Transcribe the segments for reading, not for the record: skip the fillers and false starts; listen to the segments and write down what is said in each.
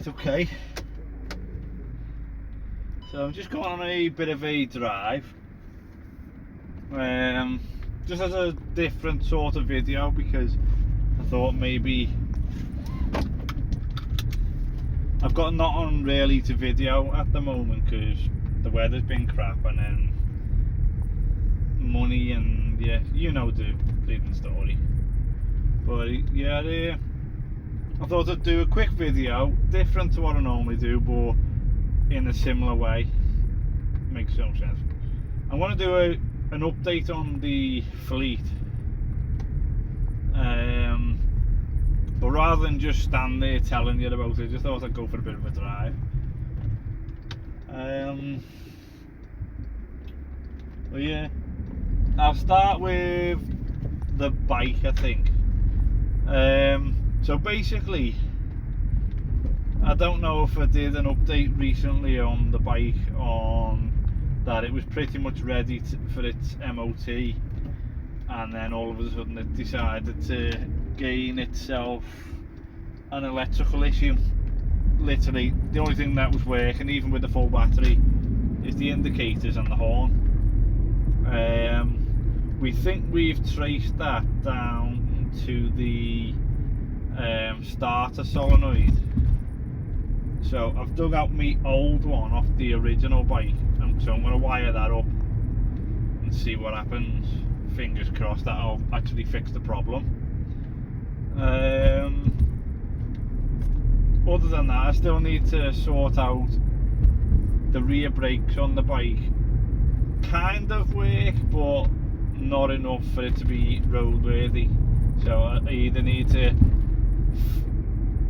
Right, okay. So I'm just going on a bit of a drive. Just as a different sort of video, because I thought maybe I've got nothing really to video at the moment because the weather's been crap, and then money, and yeah, you know the bleeding story. But yeah, I thought I'd do a quick video, different to what I normally do, but in a similar way. Makes no sense. I'm going to do an update on the fleet, but rather than just stand there telling you about it, I just thought I'd go for a bit of a drive. Well, yeah, I'll start with the bike, I think. So basically, I don't know if I did an update recently on the bike, on that it was pretty much ready for its MOT, and then all of a sudden it decided to gain itself an electrical issue. Literally, the only thing that was working, even with the full battery, is the indicators and the horn. We think we've traced that down to the starter solenoid. So I've dug out my old one off the original bike, and so I'm going to wire that up and see what happens. Fingers crossed that'll actually fix the problem. Other than that, I still need to sort out the rear brakes on the bike. Kind of work, but not enough for it to be roadworthy. So I either need to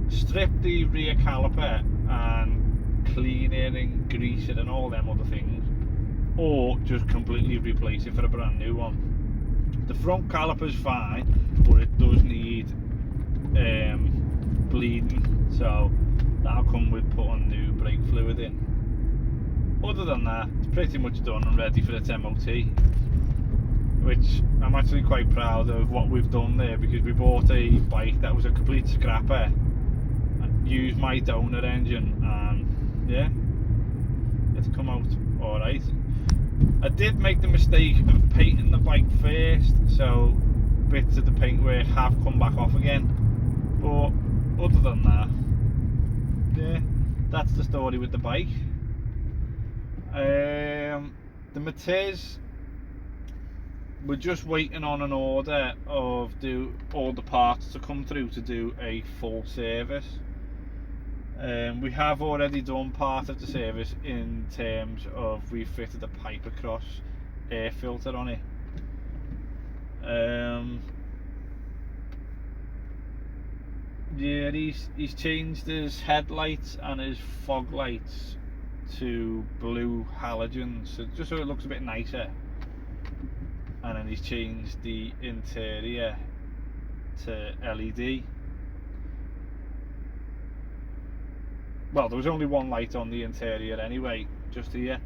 strip the rear caliper and clean it and grease it and all them other things, or just completely replace it for a brand new one. The front caliper's fine, but it does need bleeding, so that'll come with putting new brake fluid in. Other than that, it's pretty much done and ready for its MOT, which I'm actually quite proud of what we've done there, because we bought a bike that was a complete scrapper, used my donor engine, and yeah, it's come out alright. I did make the mistake of painting the bike first, so bits of the paintwork have come back off again, but other than that, yeah, that's the story with the bike. The Matiz, we're just waiting on an order of all the parts to come through to do a full service. We have already done part of the service in terms of we fitted a pipe across air filter on it. Yeah, he's changed his headlights and his fog lights to blue halogens, so just so it looks a bit nicer. And then he's changed the interior to LED. Well, there was only one light on the interior anyway, just here,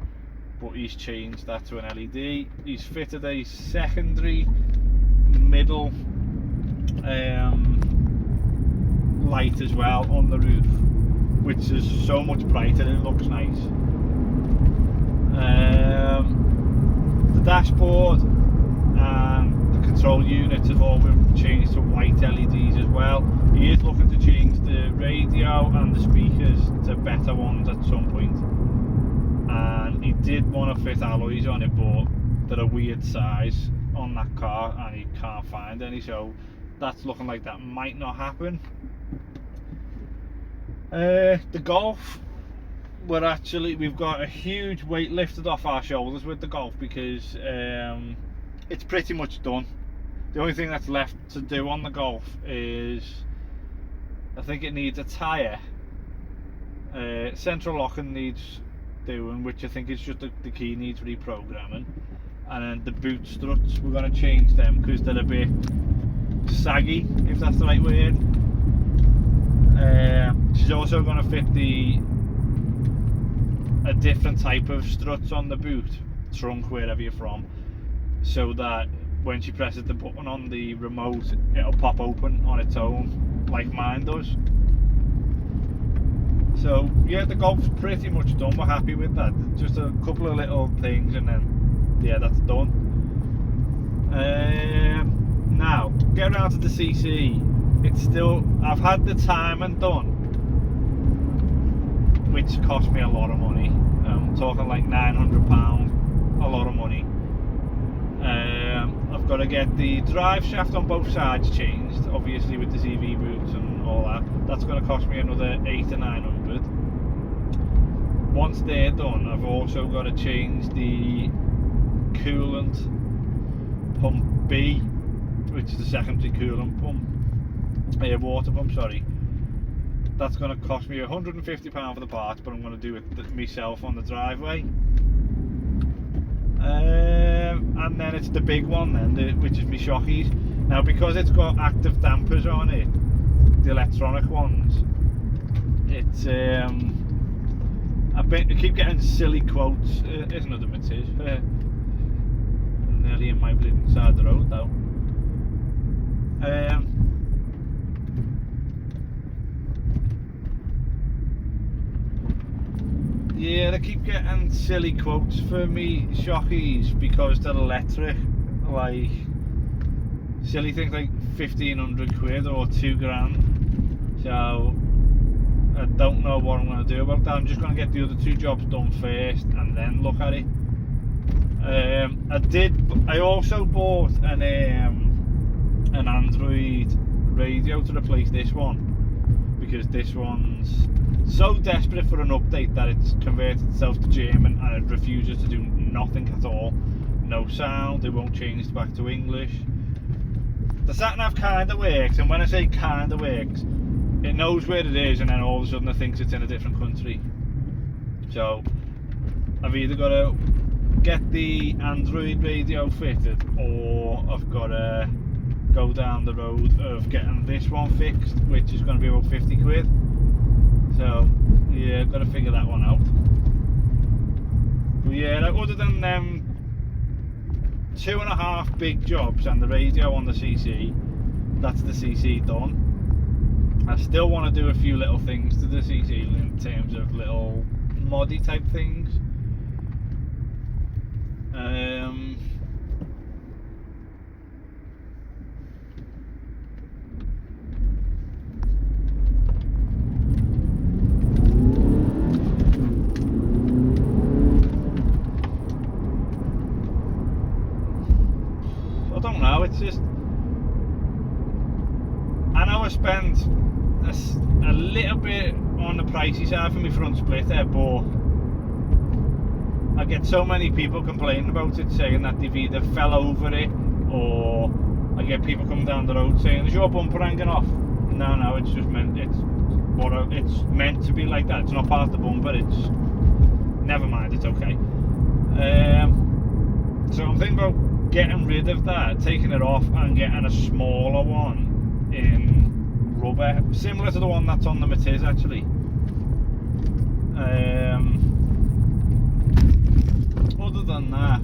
but he's changed that to an LED. He's fitted a secondary middle light as well on the roof, which is so much brighter, it looks nice. The dashboard and the control units have all been changed to white LEDs as well. He is looking to change the radio and the speakers to better ones at some point, and he did want to fit alloys on it, but they're a weird size on that car and he can't find any, so that's looking like that might not happen. The Golf, we've got a huge weight lifted off our shoulders with the Golf, because it's pretty much done. The only thing that's left to do on the Golf is, I think it needs a tyre. Central locking needs doing, which I think is just the key needs reprogramming, and then the boot struts, we're going to change them because they're a bit saggy, if that's the right word. She's also going to fit a different type of struts on the boot, trunk, wherever you're from, so that when she presses the button on the remote, it'll pop open on its own like mine does. So yeah, the Golf's pretty much done. We're happy with that. Just a couple of little things, and then yeah, that's done. Now get around to the CC. It's still, I've had the timing done, which cost me a lot of money. I'm talking like £900, a lot of money. I've got to get the drive shaft on both sides changed, obviously with the CV boots and all that. That's going to cost me another 800 to 900. Once they're done, I've also got to change the coolant pump B, which is the secondary coolant pump, water pump, sorry. That's going to cost me £150 for the parts, but I'm going to do it myself on the driveway. And then it's the big one then, which is my shockies. Now because it's got active dampers on it, the electronic ones, it's I keep getting silly quotes. Here's another message. Nearly in my bleeding side of the road though. Yeah, they keep getting silly quotes for me shockies because they're electric, like silly things like 1,500 quid or £2,000. So I don't know what I'm going to do about that. I'm just going to get the other two jobs done first and then look at it. I also bought an Android radio to replace this one, because this one's so desperate for an update that it's converted itself to German and it refuses to do nothing at all. No sound, it won't change back to English. The sat-nav kind of works, and when I say kind of works, it knows where it is and then all of a sudden it thinks it's in a different country. So I've either got to get the Android radio fitted, or I've got to go down the road of getting this one fixed, which is going to be about 50 quid. So yeah, I've got to figure that one out. But yeah, other than them 2.5 big jobs and the radio on the CC, that's the CC done. I still want to do a few little things to the CC in terms of little moddy type things. I don't know, it's just, I know I spent a little bit on the pricey side for my front splitter, but I get so many people complaining about it, saying that they've either fell over it, or I get people coming down the road saying, is your bumper hanging off? No, it's just meant, it's meant to be like that. It's not part of the bumper, it's, never mind, it's okay. So I'm thinking about getting rid of that, taking it off and getting a smaller one in rubber, similar to the one that's on the Matiz actually. Other than that,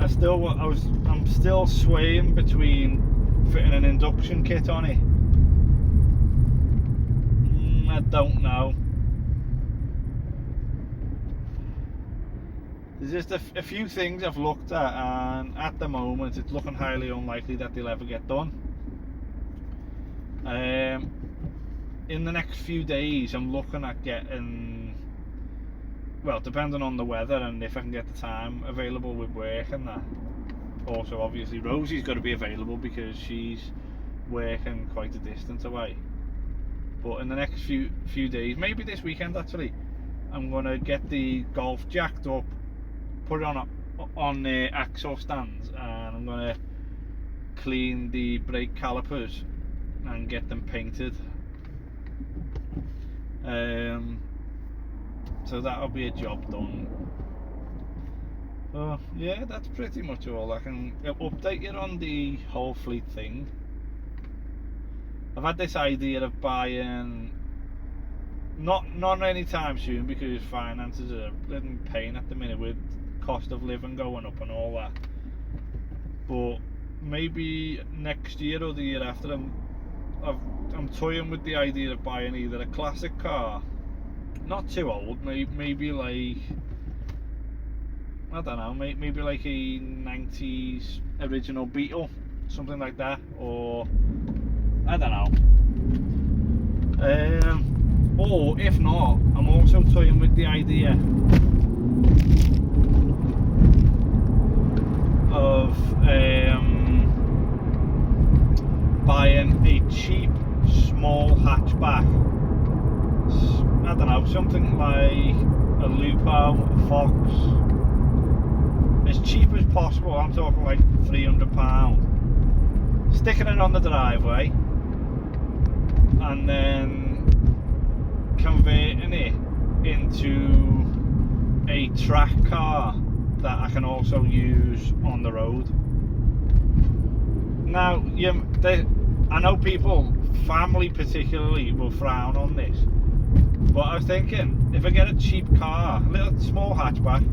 I'm still swaying between fitting an induction kit on it. I don't know. There's just a few things I've looked at, and at the moment it's looking highly unlikely that they'll ever get done. In the next few days I'm looking at getting, well, depending on the weather and if I can get the time available with work and that. Also obviously Rosie's got to be available because she's working quite a distance away. But in the next few days, maybe this weekend actually, I'm going to get the Golf jacked up, put it on the axle stands, and I'm going to clean the brake calipers and get them painted. So that'll be a job done. So yeah, that's pretty much all. I can update you on the whole fleet thing. I've had this idea of buying, not anytime soon, because finances are a little pain at the minute with cost of living going up and all that. But maybe next year or the year after, I'm toying with the idea of buying either a classic car not too old, maybe like, I don't know, maybe like a 90s original Beetle, something like that, or I don't know. Or if not, I'm also toying with the idea of buying a cheap small hatchback. I don't know, something like a Lupo, a Fox, as cheap as possible. I'm talking like £300. Sticking it on the driveway and then converting it into a track car that I can also use on the road. Now, I know people, family particularly, will frown on this, but I was thinking, if I get a cheap car, a little small hatchback,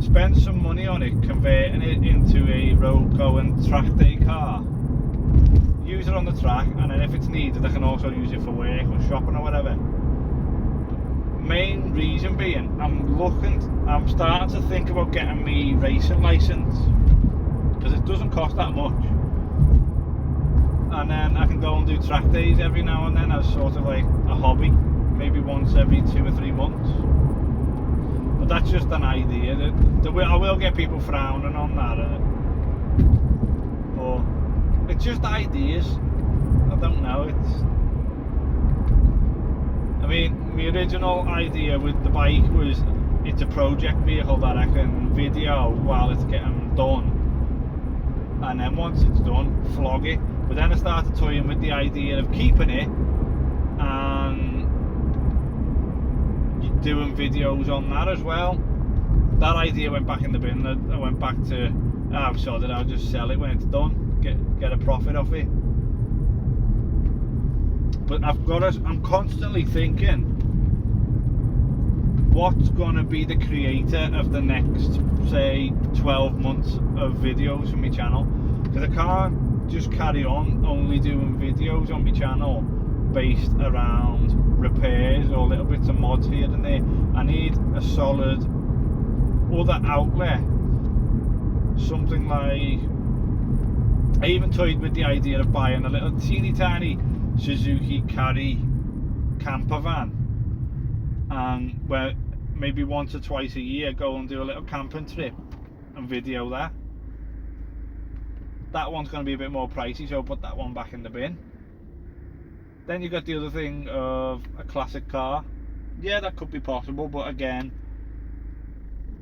spend some money on it, converting it into a road going track day car, use it on the track, and then if it's needed I can also use it for work or shopping or whatever. Main reason being, I'm starting to think about getting me racing license, because it doesn't cost that much, and then I can go and do track days every now and then as sort of like a hobby, maybe once every 2 or 3 months. But that's just an idea. I will get people frowning on that, or it's just ideas. I don't know. I mean, my original idea with the bike was it's a project vehicle that I can video while it's getting done, and then once it's done, flog it. But then I started toying with the idea of keeping it and doing videos on that as well. That idea went back in the bin. I went back to, I've sold it, I'll just sell it when it's done, get a profit off it. But I'm constantly thinking, what's gonna be the creator of the next, say, 12 months of videos for my channel? Because I can't just carry on only doing videos on my channel based around repairs or little bits of mods here and there. I need a solid other outlet, something like, I even toyed with the idea of buying a little teeny tiny Suzuki Carry camper van, and where maybe once or twice a year go and do a little camping trip and video that. That one's going to be a bit more pricey, so I'll put that one back in the bin. Then you got the other thing of a classic car. Yeah, that could be possible, but again,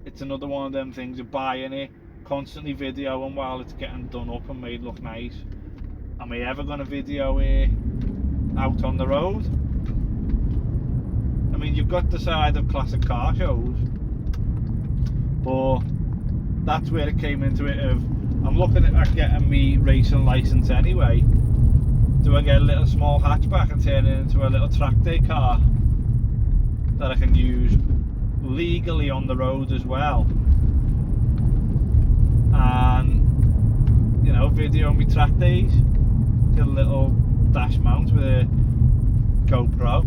it's another one of them things of buying it, constantly videoing while it's getting done up and made look nice. Am I ever going to video it out on the road? I mean, you've got the side of classic car shows, but that's where it came into it of, I'm looking at getting me racing license anyway. Do I get a little small hatchback and turn it into a little track day car that I can use legally on the road as well, and you know, video me track days, get a little dash mount with a GoPro,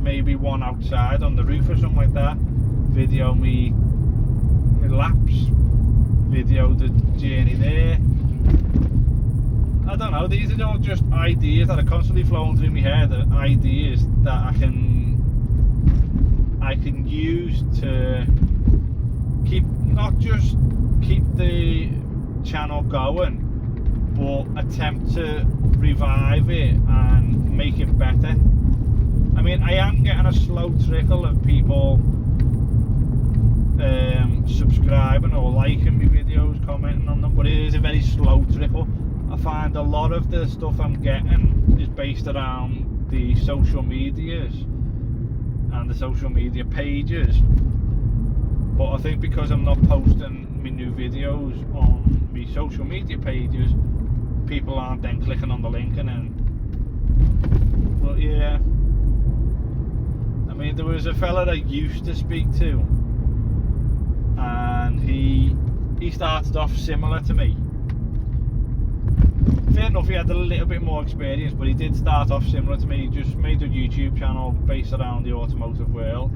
maybe one outside on the roof or something like that, video me laps, video the journey there. I don't know, these are all just ideas that are constantly flowing through my head, ideas that I can use to not just keep the channel going, but attempt to revive it and make it better. I mean, I am getting a slow trickle of people subscribing or liking my videos, commenting on them, but it is a very slow trickle. I find a lot of the stuff I'm getting is based around the social medias and the social media pages, but I think because I'm not posting my new videos on my social media pages, people aren't then clicking on the link and then, but yeah, I mean, there was a fella I used to speak to, and he started off similar to me, fair enough, he had a little bit more experience, but he did start off similar to me. He just made a YouTube channel based around the automotive world,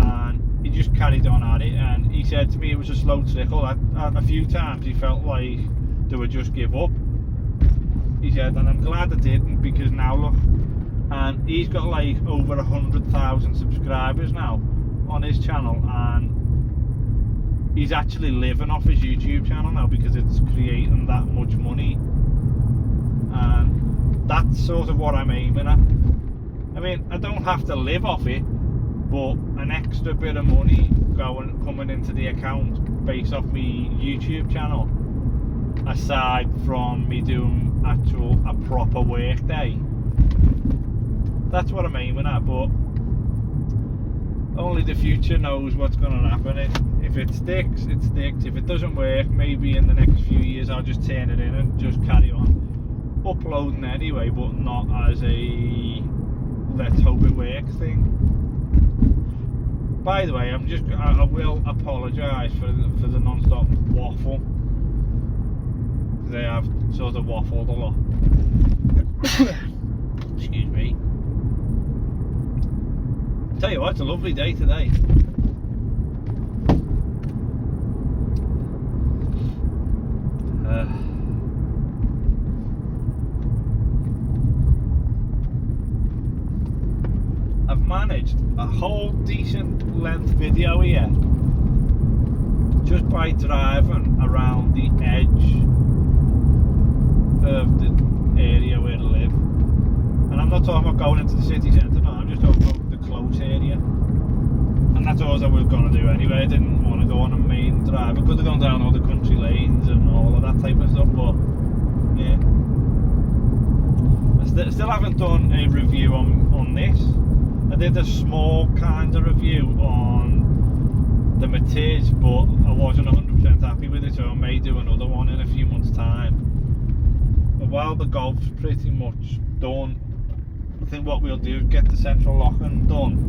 and he just carried on at it. And he said to me it was a slow trickle. At a few times he felt like they would just give up. He said, and I'm glad I didn't, because now look, and he's got like over 100,000 subscribers now on his channel, and he's actually living off his YouTube channel now because it's creating that much money. And that's sort of what I'm aiming at. I mean, I don't have to live off it, but an extra bit of money coming into the account based off me YouTube channel, aside from me doing a proper work day. That's what I'm aiming at, but only the future knows what's going to happen. If it sticks, it sticks. If it doesn't work, maybe in the next few years I'll just turn it in and just carry on uploading anyway, but not as a let's hope it works thing. By the way, I will apologise for the non-stop waffle. They have sort of waffled a lot. Excuse me. Tell you what, it's a lovely day today. I've managed a whole decent length video here just by driving around the edge of the area where I live. And I'm not talking about going into the city centre, no, I'm just talking about the close area. And that's all I was going to do anyway. I didn't want to go on a main drive. I could have gone down all the country lanes and all of that type of stuff, but yeah. I still haven't done a review on this. I did a small kind of review on the Matiz, but I wasn't 100% happy with it, so I may do another one in a few months' time. But while the Golf's pretty much done, I think what we'll do is get the central locking done,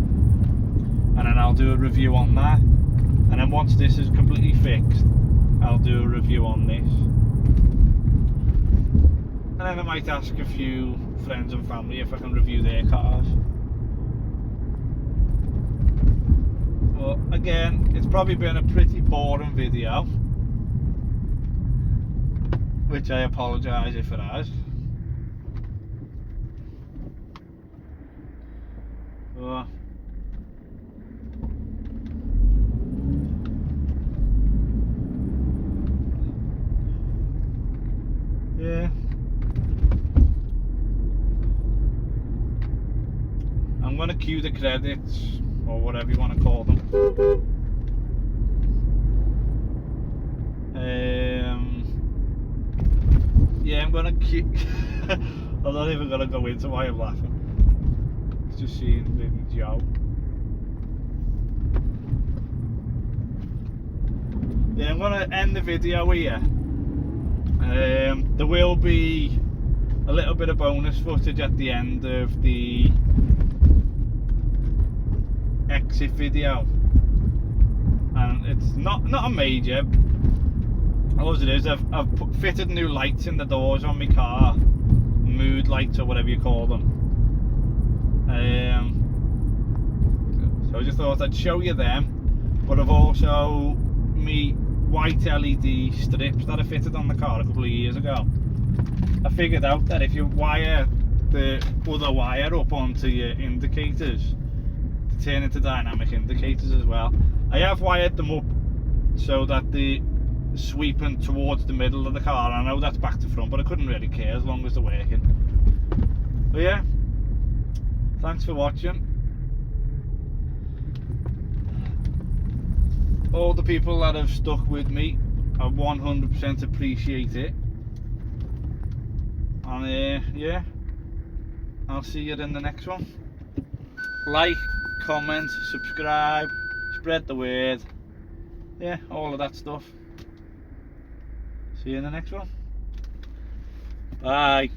and then I'll do a review on that. And then once this is completely fixed, I'll do a review on this. And then I might ask a few friends and family if I can review their cars. But again, it's probably been a pretty boring video, which I apologise if it has. Yeah. I'm going to cue the credits, or whatever you want to call them. Yeah, I'm going to cue... I'm not even going to go into why I'm laughing. It's just seeing Big Joe. Yeah, I'm going to end the video here. There will be a little bit of bonus footage at the end of the exit video, and it's not a major. All it is, I've fitted new lights in the doors on my car, mood lights or whatever you call them. So I just thought I'd show you them, but I've also me white LED strips that I fitted on the car a couple of years ago. I figured out that if you wire the other wire up onto your indicators to turn into dynamic indicators as well, I have wired them up so that they're sweeping towards the middle of the car. I know that's back to front, but I couldn't really care as long as they're working. But yeah, thanks for watching. All the people that have stuck with me, I 100% appreciate it. And yeah, I'll see you in the next one. Like, comment, subscribe, spread the word. Yeah, all of that stuff. See you in the next one. Bye.